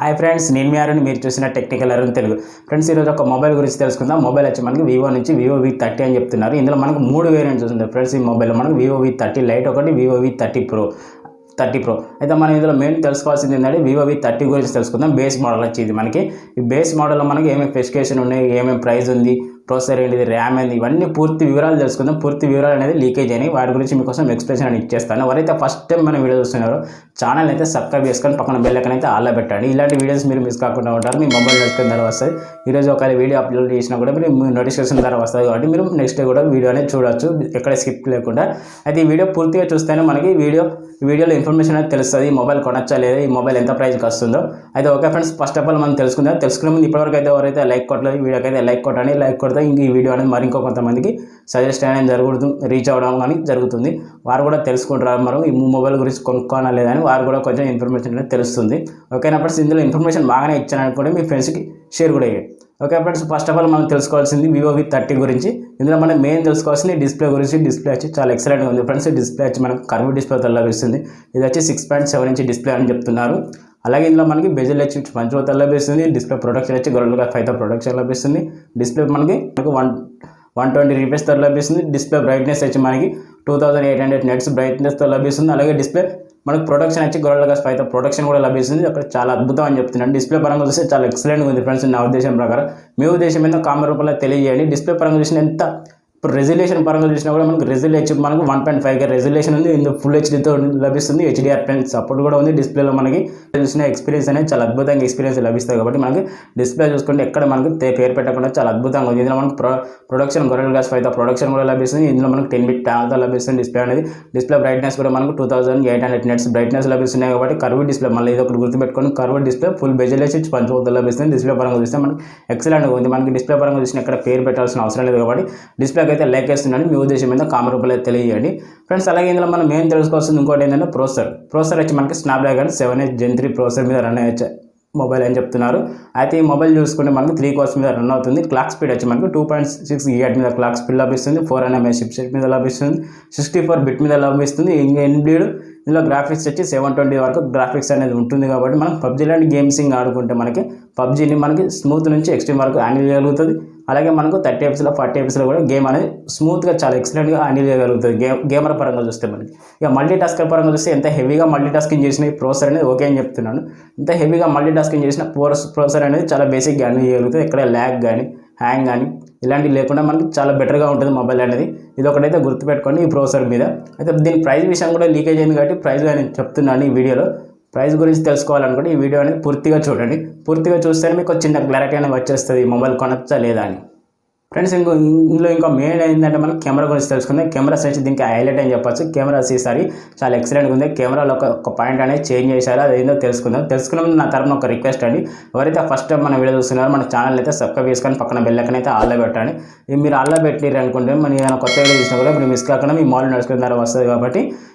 Hi friends, నేను మీ అరుణ్. మీరు చూసిన టెక్నికల్ అరుణ్ తెలుగు. ఫ్రెండ్స్, ఈరోజు ఒక మొబైల్ గురించి తెలుసుకుందాం. మొబైల్ వచ్చి మనకి వివో నుంచి వివో V30 అని చెప్తున్నారు. ఇందులో మనకు 3 వేరియంట్స్ ఉంది ఫ్రెండ్స్. ఈ మొబైల్లో మనకు వివో V30 లైట్ ఒకటి, వివో V30 Pro అయితే మనం ఇందులో మెయిన్ తెలుసుకోవాల్సింది ఏంటంటే వివో V30 గురించి తెలుసుకుందాం. బేస్ మోడల్ వచ్చి ఇది మనకి. ఈ బేస్ మోడల్లో మనకి ఏమేమి స్పెసిఫికేషన్ ఉన్నాయి, ఏమేమి ప్రైస్ ఉంది, ప్రాసెసర్ ఏంటిది, ర్యామ్ ఏంది, ఇవన్నీ పూర్తి వివరాలు తెలుసుకుందాం. పూర్తి వివరాలు అనేది లీకేజ్ అయినాయి, వాటి గురించి మీకోసం ఎక్స్ప్లెనేషన్ అని ఇచ్చేస్తాను. ఎవరైతే ఫస్ట్ టైం మన వీడియో చూస్తున్నారో ఛానల్ అయితే సబ్స్క్రైబ్ చేసుకొని పక్కన బెల్ ఐకాన్ అయితే ఆల్లో పెట్టండి. ఇలాంటి వీడియోస్ మీరు మిస్ కాకుండా ఉంటారు. మీ మొబైల్ నోటిఫికేషన్ ద్వారా వస్తుంది. ఈరోజు ఒక వీడియో అప్లోడ్ చేసినా కూడా మీరు నోటిఫికేషన్ ద్వారా వస్తుంది కాబట్టి మీరు నెక్స్ట్ డే కూడా వీడియో అనేది చూడవచ్చు ఎక్కడ స్కిప్ లేకుండా. అయితే ఈ వీడియో పూర్తిగా చూస్తేనే మనకి వీడియోలో ఇన్ఫర్మేషన్ అనేది తెలుస్తుంది. ఈ మొబైల్ కొనచ్చా లేదా, ఈ మొబైల్ ఎంత ప్రైస్కి వస్తుందో. అయితే okay friends, first of all మనం తెలుసుకునే ముందు ఇప్పటివరకు అయితే ఎవరైతే లైక్ కొట్టలేదు వీడియోకి అయితే లైక్ కొట్టండి. లైక్ కొడితే ఇంక ఈ వీడియో అనేది మరింకో కొంతమందికి సజెస్ట్ అనేది జరుగుతుంది, రీచ్ అవ్వడం కానీ జరుగుతుంది. వారు కూడా తెలుసుకుంటారు మనం ఈ మొబైల్ గురించి కొనుక్కోనా లేదని. వారు కూడా కొంచెం ఇన్ఫర్మేషన్ అనేది తెలుస్తుంది. ఓకేనా ఫ్రెండ్స్, ఇందులో ఇన్ఫర్మేషన్ బాగానే ఇచ్చాను అనుకోండి, మీ ఫ్రెండ్స్కి షేర్ కూడా అయ్యాయి. Okay friends, first of all మనం తెలుసుకోవాల్సింది వివో V30 గురించి. ఇందులో మనం మెయిన్ తెలుసుకోవాల్సింది డిస్ప్లే గురించి. డిస్ప్లే వచ్చి చాలా ఎక్సలెంట్గా ఉంది ఫ్రెండ్స్. డిస్ప్లే వచ్చి మనకు కర్వ్ డిస్ప్లేతో లభిస్తుంది. ఇది వచ్చి 6.7 ఇంచ్ డిస్ప్లే అని చెప్తున్నారు. అలాగే ఇందులో మనకి బెజిల్ వచ్చి పంచవత లభిస్తుంది. డిస్ప్లే ప్రొడక్షన్ వచ్చి గొర్రెలుగా 5తో ప్రొడక్షన్ లభిస్తుంది. డిస్ప్లే మనకి 120 రూపీస్తో లభిస్తుంది. డిస్ప్లే బ్రైట్నెస్ వచ్చి మనకి 2800 నెట్స్ బ్రైట్నెస్తో లభిస్తుంది. అలాగే డిస్ప్లే మనకు ప్రొడక్షన్ వచ్చి గొర్రెలుగా 5తో ప్రొడక్షన్ కూడా లభిస్తుంది. అక్కడ చాలా అద్భుతం అని చెప్తున్నాను. డిస్ప్లే పరంగా చూస్తే చాలా ఎక్సలెంట్గా ఉంది ఫ్రెండ్స్. నా ఉద్దేశం ప్రకారం మీ ఉద్దేశం ఏందో కామెంట్ రూపంలో తెలియజేయండి. డిస్ప్లే పరంగా చూసిన ఎంత ఇప్పుడు రెజల్యూషన్ పరంగా చూసినా కూడా మనకు రెజల్యూషన్ మనకు 1.5K రెజల్యూషన్ ఉంది. ఇందులో ఫుల్ హెచ్డీతో లభిస్తుంది. HDR10 సపోర్ట్ కూడా ఉంది. డిస్ప్లేలో మనకి చూసిన ఎక్స్పీరియన్స్ అనేది చాలా అద్భుతంగా ఎక్స్పీరియన్స్ లభిస్తుంది కాబట్టి మనకి డిస్ప్లే చూసుకుంటే ఎక్కడ మనకు పేరు పెట్టకుండా చాలా అద్భుతంగా ఉంది. ఇందులో మనకు ప్రొడక్షన్ గొర్రెల్ గ్లాస్ 5తో ప్రొడక్షన్ కూడా లభిస్తుంది. ఇందులో మనకు 10 బిట్ తో లభిస్తుంది డిస్ప్లే అనేది. డిస్ప్లే బ్రైట్నెస్ కూడా మనకు 2800 నెట్స్ బ్రైట్నెస్ లభిస్తున్నాయి కాబట్టి కర్వ్ డిస్ప్లే. మళ్ళీ ఇది ఒకటి గుర్తుపెట్టుకొని కర్వ్ డిస్ప్లే ఫుల్ బెజిల్ వచ్చి పంచవత లభిస్తుంది. డిస్ప్లే పరంగా చూస్తే మనకి ఎక్సలెంట్గా ఉంది. మనకి డిస్ప్లే పరంగా చూసిన ఎక్కడ పేరు పెట్టాల్సిన అవసరం లేదు కాబట్టి డిస్ప్లే అయితే లైక్ వేస్తున్నాను. మీ ఉద్దేశం ఏందో కామెంట్ రూపంలో తెలియజేయండి ఫ్రెండ్స్. అలాగే ఇందులో మనం మెయిన్ తెలుసుకోవాల్సింది ఇంకోటి ఏంటంటే ప్రాసెసర్ వచ్చి మనకి స్నాప్డ్రాగన్ 7H Gen 3 ప్రాసెసర్ మీద రన్ అయ్యే మొబైల్ అని చెప్తున్నారు. అయితే ఈ మొబైల్ చూసుకుంటే మనకి 3 కోర్స్ మీద రన్ అవుతుంది. క్లాక్ స్పీడ్ వచ్చి మనకి 2.6 GHz మీద క్లాక్ స్పీడ్ లభిస్తుంది. 4 nm చిప్సెట్ మీద లభిస్తుంది. 64 బిట్ మీద లభిస్తుంది. ఇంకా ఇన్బిల్డ్ ఇందులో గ్రాఫిక్స్ వచ్చి 720 వరకు గ్రాఫిక్స్ అనేది ఉంటుంది కాబట్టి మనం పబ్జీ లాంటి గేమ్సింగ్ ఆడుకుంటే మనకి పబ్జీని మనకి స్మూత్ నుంచి ఎక్స్ట్రీమ్ వరకు హ్యాండిల్ చేయగలుగుతుంది. అలాగే మనకు 30 FPS 40 FPS కూడా గేమ్ అనేది స్మూత్గా చాలా ఎక్సలెంట్గా హ్యాండిల్ చేయగలుగుతుంది గేమర్ పరంగా చూస్తే మనకి. ఇక మల్టీ టాస్కర్ పరంగా చూస్తే ఎంత హెవీగా మల్టీ టాస్కింగ్ చేసిన ఈ ప్రాసెసర్ అనేది ఓకే అని చెప్తున్నాను. ఇంత హెవీగా మల్టీ టాస్కింగ్ చేసిన ప్రాసెసర్ అనేది చాలా బేసిక్గా హ్యాండిల్ చేయగలుగుతుంది. ఎక్కడ ల్యాగ్ కానీ హ్యాంగ్ కానీ ఇలాంటివి లేకుండా మనకి చాలా బెటర్గా ఉంటుంది మొబైల్ అనేది. ఇది ఒకటైతే గుర్తుపెట్టుకోండి ఈ ప్రాసెసర్ మీద. అయితే దీని ప్రైస్ విషయం కూడా లీకేజ్ అయింది కాబట్టి ప్రైస్ నేను చెప్తున్నాను ఈ వీడియోలో. ప్రైస్ గురించి తెలుసుకోవాలనుకుంటే ఈ వీడియో అనేది పూర్తిగా చూడండి. పూర్తిగా చూస్తేనే మీకు చిన్న క్లారిటీ అనేది వచ్చేస్తుంది ఈ మొబైల్ కొనచ్చా లేదా అని. ఫ్రెండ్స్, ఇందులో ఇంకా మెయిన్ ఏంటంటే మనం కెమెరా గురించి తెలుసుకుందాం. కెమెరా సెన్స్ దీనికి హైలైట్ అని చెప్పొచ్చు. కెమెరా ఈసారి చాలా ఎక్సలెంట్గా ఉంది. కెమెరాలో ఒక పాయింట్ అనేది చేంజ్ చేశారు. అది ఏందో తెలుసుకునే ముందు నా తరపున ఒక రిక్వెస్ట్ అండి. ఎవరైతే ఫస్ట్ టైం మన వీడియో చూస్తున్నారో మన ఛానల్ అయితే సబ్స్క్రైబ్ చేసుకొని పక్కన బెల్ ఐకాన్ అయితే ఆల్లో పెట్టండి. మీరు ఆల్లో పెట్టిరు అనుకుంటే మనం ఏదైనా కొత్త వీడియో చూసినా కూడా మీరు మిస్ కాకుండా మీ మొబైల్ నడుచుకున్న ద్వారా వస్తుంది కాబట్టి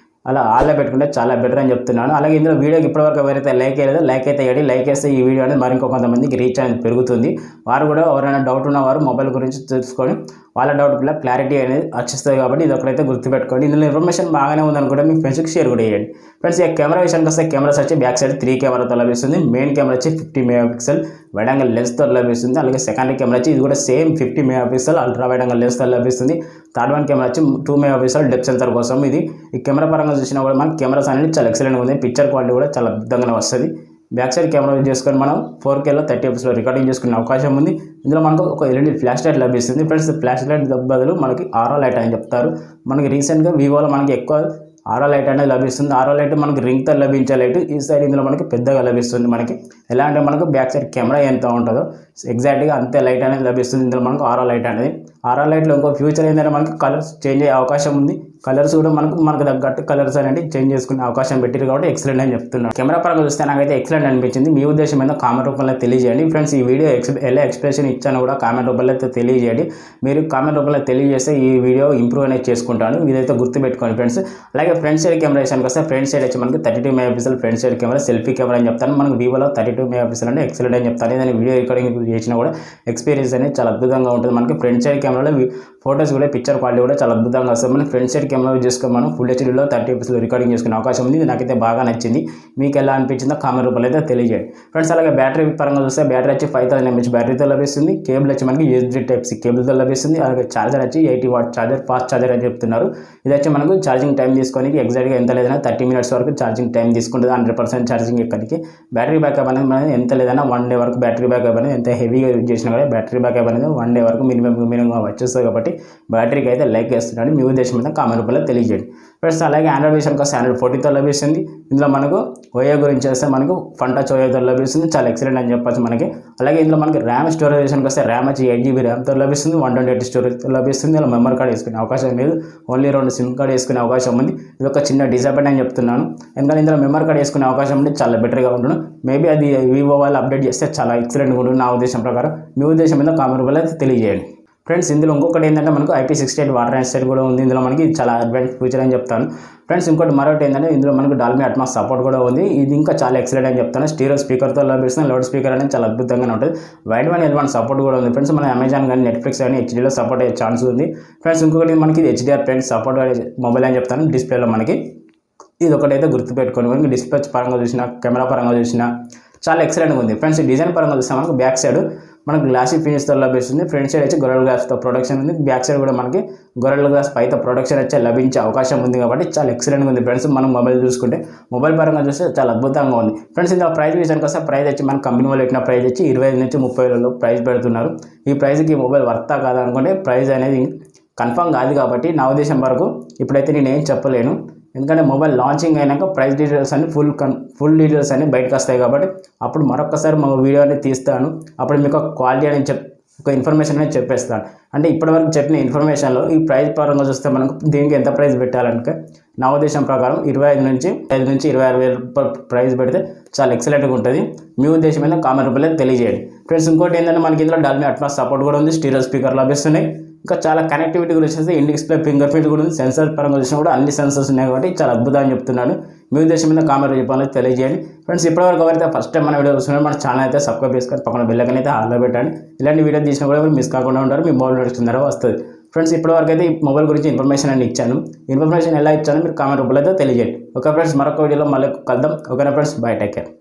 అలా ఆల్లో పెట్టుకుంటే చాలా బెటర్ అని చెప్తున్నాను. అలాగే ఇందులో వీడియోకి ఇప్పటివరకు ఎవరైతే లైక్ చేయలేదో లైక్ అయితే వేయండి. లైక్ వేస్తే ఈ వీడియో అనేది మరింకో కొంతమందికి రీచ్ అనేది పెరుగుతుంది. వారు కూడా ఎవరైనా డౌట్ ఉన్నవారు మొబైల్ గురించి తెలుసుకొని వాళ్ళ డౌట్ కూడా క్లారిటీ అనేది వచ్చేస్తుంది కాబట్టి ఇది ఒకరైతే గుర్తుపెట్టుకోండి. ఇందులో ఇన్ఫర్మేషన్ బాగానే ఉందనుకుంటే మీ ఫ్రెండ్స్కి షేర్ కూడా చేయండి. ఫ్రెండ్స్, ఈ కెమెరా విషయానికి వస్తే కెమెరాస్ వచ్చి బ్యాక్ సైడ్ 3 కెమెరాతో లభిస్తుంది. మెయిన్ కెమెరా వచ్చి 50 MP వైడ్ యాంగిల్ లెన్స్తో లభిస్తుంది. అలాగే సెకండరీ కెమెరా వచ్చి ఇది కూడా same 50 MP ultra wide angle లెన్స్తో లభిస్తుంది. థర్డ్ వన్ కెమెరా వచ్చి 2 MP డెప్త్ సెన్సర్ కోసం. ఇది ఈ కెమెరా పరంగా చూసినా కూడా మనకి కెమెరాస్ అనేది చాలా ఎక్సలెంట్గా ఉంది. పిక్చర్ క్వాలిటీ కూడా చాలా అద్భుతంగా వస్తుంది. బ్యాక్ సైడ్ కెమెరా యూజ్ చేసుకొని మనం 4Kలో 30 FPS రికార్డింగ్ చేసుకునే అవకాశం ఉంది. ఇందులో మనకు ఒక LED ఫ్లాష్ లైట్ లభిస్తుంది. ఫ్రెండ్స్, ఫ్లాష్ లైట్ బదులు మనకి ఆరో లైట్ అని చెప్తారు. మనకి రీసెంట్గా వివోలో మనకి ఎక్కువ ఆరో లైట్ అనేది లభిస్తుంది. ఆరో లైట్ మనకి రింగ్తో లభించే లైట్ ఈ సైడ్ ఇందులో మనకి పెద్దగా లభిస్తుంది. మనకి ఎలా అంటే మనకు బ్యాక్ సైడ్ కెమెరా ఎంత ఉంటుందో ఎగ్జాక్ట్గా అంతే లైట్ అనేది లభిస్తుంది. ఇందులో మనకు ఆరో లైట్ అనేది. ఆరో లైట్లో ఇంకో ఫ్యూచర్ ఏంటంటే మనకి కలర్స్ చేంజ్ అయ్యే అవకాశం ఉంది. కలర్స్ కూడా మనకు తగ్గట్టు కలర్స్ అనేది చేంజ్ చేసుకునే అవకాశం పెట్టారు కాబట్టి ఎక్సలెంట్ అని చెప్తున్నాను. కెమెరా పరంగా చూస్తే నాకైతే ఎక్సలెంట్ అనిపించింది. మీ ఉద్దేశం ఏందో కామెంట్ రూపంలో తెలియజేయండి. ఫ్రెండ్స్, ఈ వీడియో ఎలా ఎక్స్ప్రెషన్ ఇచ్చానో కూడా కామెంట్ రూపంలో తెలియజేయండి. మీరు కామెంట్ రూపంలో తెలియజేస్తే ఈ వీడియో ఇంప్రూవ్ అనేది చేసుకుంటాను. ఇదైతే గుర్తుపెట్టుకోండి ఫ్రెండ్స్. అలాగే ఫ్రంట్ సైడ్ కెమెరా విషయానికి వస్తే ఫ్రంట్ సైడ్ వచ్చి మనకి 32 MP front side camera selfie camera అని చెప్తాను. మనకు వివోలో 32 MP అంటే ఎక్సలెంట్ అని చెప్తాను. ఏదైనా వీడియో రికార్డింగ్ చేసినా కూడా ఎక్స్పీరియన్స్ అనేది చాలా అద్భుతంగా ఉంటుంది. మనకి ఫ్రంట్ సైడ్ కెమెరాలో ఫోటోస్ కూడా పిక్చర్ క్వాలిటీ కూడా చాలా అద్భుతంగా వస్తుంది. మనకి ఫ్రంట్ సైడ్ కెమెరా యూజ్ చేసుకొని మనం ఫుల్ హెచ్డీలో 30 ఎపిసోడ్ రికార్డింగ్ చేసుకునే అవకాశం ఉంది. ఇది నాకైతే బాగా నచ్చింది. మీకు ఎలా అనిపించిందో కామెంట్ రూపంలో అయితే తెలియజేయండి ఫ్రెండ్స్. అలాగే బ్యాటరీ పరంగా చూస్తే బ్యాటరీ వచ్చి 5000 mAh బ్యాటరీతో లభిస్తుంది. కేబుల్ వచ్చి మనకి USB Type-C కేబుల్తో లభిస్తుంది. అలాగే ఛార్జర్ వచ్చి 80 వాట్ ఛార్జర్, ఫాస్ట్ ఛార్జర్ అని చెప్తున్నారు. ఇది వచ్చి మనకు ఛార్జింగ్ టైం తీసుకోనికి ఎగ్జాక్ట్గా ఎంత లేదన్నా 30 minutes వరకు ఛార్జింగ్ టైం తీసుకుంటుంది. 100% ఛార్జింగ్ ఎక్కడికి. బ్యాటరీ బ్యాకప్ అనేది మనం ఎంత లేదన్నా 1 day వరకు బ్యాటరీ బ్యాకప్ అనేది ఎంత హెవీగా యూజ్ చేసినా కూడా బ్యాటరీ బ్యాకప్ అనేది 1 day వరకు మినిమం వచ్చేస్తుంది. కాబట్టి బ్యాటరీకి అయితే లైక్ చేస్తున్నాడు. మీ ఉద్దేశం మీద కామెంట్ రూపంలో తెలియజేయండి ఫ్రెండ్స్. అలాగే ఆండ్రాయిడ్ విషయానికి వస్తే Android 14తో లభిస్తుంది. ఇందులో మనకు ఓయో గురించి వస్తే మనకు ఫంటచ్ ఓయోతో లభిస్తుంది. చాలా ఎక్సలెంట్ అని చెప్పచ్చు మనకి. అలాగే ఇందులో మనకి ర్యామ్ స్టోరేజ్ విషయానికి వస్తే ర్యామ్ వచ్చి 8GB ర్యామ్తో లభిస్తుంది. 128 స్టోరేజ్తో లభిస్తుంది. ఇలా మెమరీ కార్డ్ వేసుకునే అవకాశం లేదు. ఓన్లీ 2 సిమ్ కార్డ్ వేసుకునే అవకాశం ఉంది. ఇది ఒక చిన్న డిసప్పాయింట్ అని చెప్తున్నాను. ఎందుకంటే ఇందులో మెమరీ కార్డ్ వేసుకునే అవకాశం ఉంటే చాలా బెటర్గా ఉంటుంది. మేబీ అది వివో వాళ్ళు అప్డేట్ చేస్తే చాలా ఎక్సలెంట్గా ఉంటుంది నా ఉద్దేశం ప్రకారం. మీ ఉద్దేశం మీద కామెంట్ రూపంలో అయితే తెలియజేయండి ఫ్రెండ్స్. ఇందులో ఇంకొకటి ఏంటంటే మనకు IP68 వాటర్ రెసిస్టెంట్ కూడా ఉంది. ఇందులో మనకి చాలా అడ్వాన్స్ ఫీచర్ అని చెప్తాను ఫ్రెండ్స్. ఇంకోటి మరొకటి ఏంటంటే ఇందులో మనకు డాల్బీ అట్మాస్ సపోర్ట్ కూడా ఉంది. ఇది ఇంకా చాలా ఎక్సలెంట్ అని చెప్తాను. స్టీరియో స్పీకర్తో లభిస్తుంది. లౌడ్ స్పీకర్ అనేది చాలా అద్భుతంగా ఉంటుంది. వైడ్ వన్ L1 సపోర్ట్ కూడా ఉంది ఫ్రెండ్స్. మన అమెజాన్ కానీ నెట్ఫ్లిక్స్ కానీ హెచ్డీలో సపోర్ట్ అయ్యే ఛాన్స్ ఉంది ఫ్రెండ్స్. ఇంకొకటి మనకి HDR10 సపోర్ట్ మొబైల్ అని చెప్తాను. డిస్ప్లేలో మనకి ఇది ఒకటైతే గుర్తుపెట్టుకోండి. మనకి డిస్ప్లే పరంగా చూసినా, కెమెరా పరంగా చూసినా చాలా ఎక్సలెంట్గా ఉంది ఫ్రెండ్స్. డిజైన్ పరంగా చూస్తే మనకు బ్యాక్ సైడ్ మనకు గ్లాసీ ఫినిష్తో లభిస్తుంది. ఫ్రంట్ సైడ్ వచ్చి గొరెల్ గ్లాస్తో ప్రొడక్షన్ ఉంది. బ్యాక్ సైడ్ కూడా మనకి గొరెల్ గ్లాస్ పైతో ప్రొడక్షన్ వచ్చి లభించే అవకాశం ఉంది. కాబట్టి చాలా ఎక్సలెంట్గా ఉంది ఫ్రెండ్స్. మనం మొబైల్ చూసుకుంటే మొబైల్ పరంగా చూస్తే చాలా అద్భుతంగా ఉంది ఫ్రెండ్స్. ఇందులో ప్రైస్ విషయానికి వస్తే ప్రైస్ వచ్చి మన కంపెనీ వాళ్ళు పెట్టిన ప్రైస్ వచ్చి 25 నుంచి 30 ప్రైస్ పెడుతున్నారు. ఈ ప్రైస్కి మొబైల్ వర్తా కాదా అనుకుంటే ప్రైస్ అనేది కన్ఫర్మ్ కాదు. కాబట్టి నా ఉద్దేశం వరకు ఇప్పుడైతే నేను ఏం చెప్పలేను. ఎందుకంటే మొబైల్ లాంచింగ్ అయినాక ప్రైస్ డీటెయిల్స్ అన్ని ఫుల్ డీటెయిల్స్ అన్ని బయటకు వస్తాయి. కాబట్టి అప్పుడు మరొకసారి మా వీడియో అనేది తీస్తాను. అప్పుడు మీకు ఒక క్వాలిటీ అనేది ఒక ఇన్ఫర్మేషన్ అనేది చెప్పేస్తాను. అంటే ఇప్పటివరకు చెప్పిన ఇన్ఫర్మేషన్లో ఈ ప్రైస్ పరంగా చూస్తే మనకు దీనికి ఎంత ప్రైస్ పెట్టాలంటే నా ఉద్దేశం ప్రకారం 25 నుంచి 26,000 ప్రైస్ పెడితే చాలా ఎక్సలెంట్గా ఉంటుంది. మీ ఉద్దేశం మీద కామెంట్ రూపంలో తెలియజేయండి ఫ్రెండ్స్. ఇంకోటి ఏంటంటే మనకి ఇందులో డాల్బీ అట్మాస్ సపోర్ట్ కూడా ఉంది. స్టీరియో స్పీకర్ లభిస్తున్నాయి. ఇంకా చాలా కనెక్టివిటీ గురించి వస్తే ఇన్ డిస్ప్లే ఫింగర్ ప్రింట్ కూడా ఉంది. సెన్సార్ పరంగా చూసినా కూడా అన్ని సెన్సర్స్ ఉన్నాయి. కాబట్టి చాలా అద్భుతంగా చెప్తున్నాను. మీ ఉద్దేశం మీద కామెంట్ చెప్పాలని తెలియజేయండి ఫ్రెండ్స్. ఇప్పటివరకు ఎవరైతే ఫస్ట్ టైం మన వీడియో చూస్తున్నారు మన ఛానల్ అయితే సబ్స్క్రైబ్ చేసుకొని పక్కన బెల్ ఐకాన్ అయితే ఆన్లో పెట్టండి. ఇలాంటి వీడియో తీసినా కూడా మిస్ కాకుండా ఉంటారు. మీ మొబైల్ నడుస్తుందో వస్తుంది ఫ్రెండ్స్. ఇప్పటివరకు అయితే ఈ మొబైల్ గురించి ఇన్ఫర్మేషన్ అని ఇచ్చాను. ఇన్ఫర్మేషన్ ఎలా ఇచ్చానో మీరు కామెంట్ రూపంలో అయితే తెలియజేయండి. ఓకే ఫ్రెండ్స్, మరొక వీడియోలో మళ్ళీ కలుద్దాం. ఓకేనా ఫ్రెండ్స్, బై, టేక్ కేర్.